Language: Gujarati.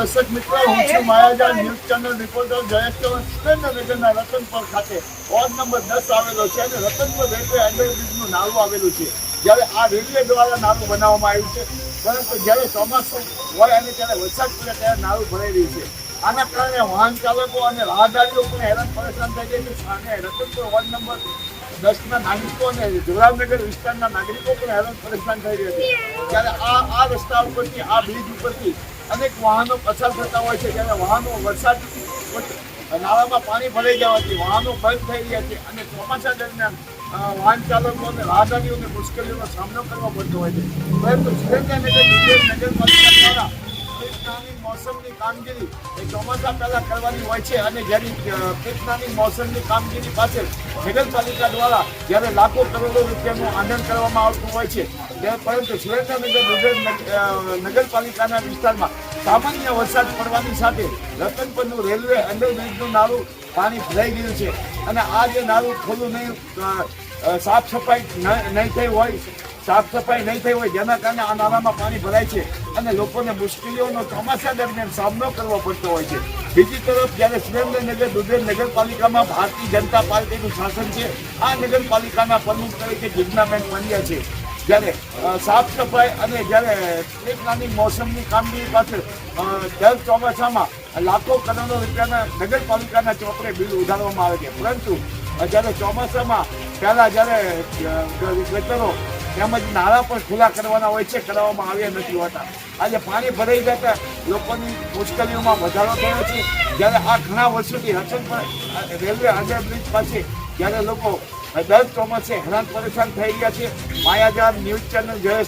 દર્શક મિત્રો, હું છું Mayajaal news channel reporter Jayesh Chauhan. સુરેન્દ્રનગરના રતનપર ખાતે વોર્ડ નંબર 10 આવેલો છે અને રતનપર રેલવે અંડરબ્રિજનું નાલું આવેલું છે. જ્યારે આ રેલવે દ્વારા નાલું બનાવવામાં આવ્યું છે, પરંતુ જ્યારે ચોમાસું હોય અને ત્યારે વરસાદ પડે ત્યારે નાલું ભરાઈ રહ્યું છે. આના કારણે વાહન ચાલકો અને રાહદારીઓ પણ હેરાન પરેશાન થઈ જાય છે અને રતનપુર વોર્ડ નંબર 10ના નાગરિકો અને જોરાવનગર વિસ્તારના નાગરિકો પણ હેરાન પરેશાન થઈ રહ્યા છે. ત્યારે આ રસ્તા ઉપરથી, આ બ્રિજ ઉપરથી અનેક વાહનો પસાર થતા હોય છે. જ્યારે વાહનો વરસાદ નાળામાં પાણી ભરાઈ જવાથી વાહનો બંધ થઈ રહ્યા છે અને ચોમાસા દરમિયાન વાહન ચાલકો અને રાહદારીઓને મુશ્કેલીઓનો સામનો કરવો પડતો હોય છે. પરંતુ સુરેન્દ્રનગર નગરપાલિકા દ્વારા પીકની મોસમની કામગીરી એ ચોમાસા પહેલા કરવાની હોય છે અને જ્યારે પીકની મોસમની કામગીરી પાછળ નગરપાલિકા દ્વારા જ્યારે લાખો કરોડો રૂપિયાનું આંદોલન કરવામાં આવતું હોય છે, પરંતુ સુરેન્દ્રનગર નગરપાલિકાના વિસ્તારમાં સામાન્ય વરસાદ પડવાની સાથે રતનપરનું રેલવે અંડરબ્રિજનું નાળું પાણી ભરાઈ ગયું છે અને આ જે નાળું ખોલું નહીં, સાફ સફાઈ નહીં થઈ હોય જેના કારણે આ નાળામાં પાણી ભરાય છે અને લોકોને મુશ્કેલીઓનો ચોમાસા દરમિયાન સામનો કરવો પડતો હોય છે. બીજી તરફ જ્યારે સુરેન્દ્રનગર દુધેર નગરપાલિકામાં ભારતીય જનતા પાર્ટીનું શાસન છે, આ નગરપાલિકાના પ્રમુખ તરીકે જિજ્ઞાબેન પંડ્યા છે. જ્યારે સાફ સફાઈ અને જ્યારે પીકની મોસમની કામગીરી પાછળ દર ચોમાસામાં લાખો કરોડો રૂપિયાના નગરપાલિકાના ચોપડે બિલ ઉધારવામાં આવે છે, પરંતુ જ્યારે ચોમાસામાં પહેલાં જ્યારે ગટરો તેમજ નાળા પણ ખુલ્લા કરવાના હોય છે, કરાવવામાં આવ્યા નથી હોતા. આજે પાણી ભરાઈ જતા લોકોની મુશ્કેલીઓમાં વધારો થયો છે. જ્યારે આ ઘણા વર્ષોથી રતનપર રેલવે અંડરબ્રિજ પાસે જ્યારે લોકો દર ચોમાસે હેરાન પરેશાન થઈ ગયા છે. માયાજાળ ન્યૂઝ ચેનલ જયેશ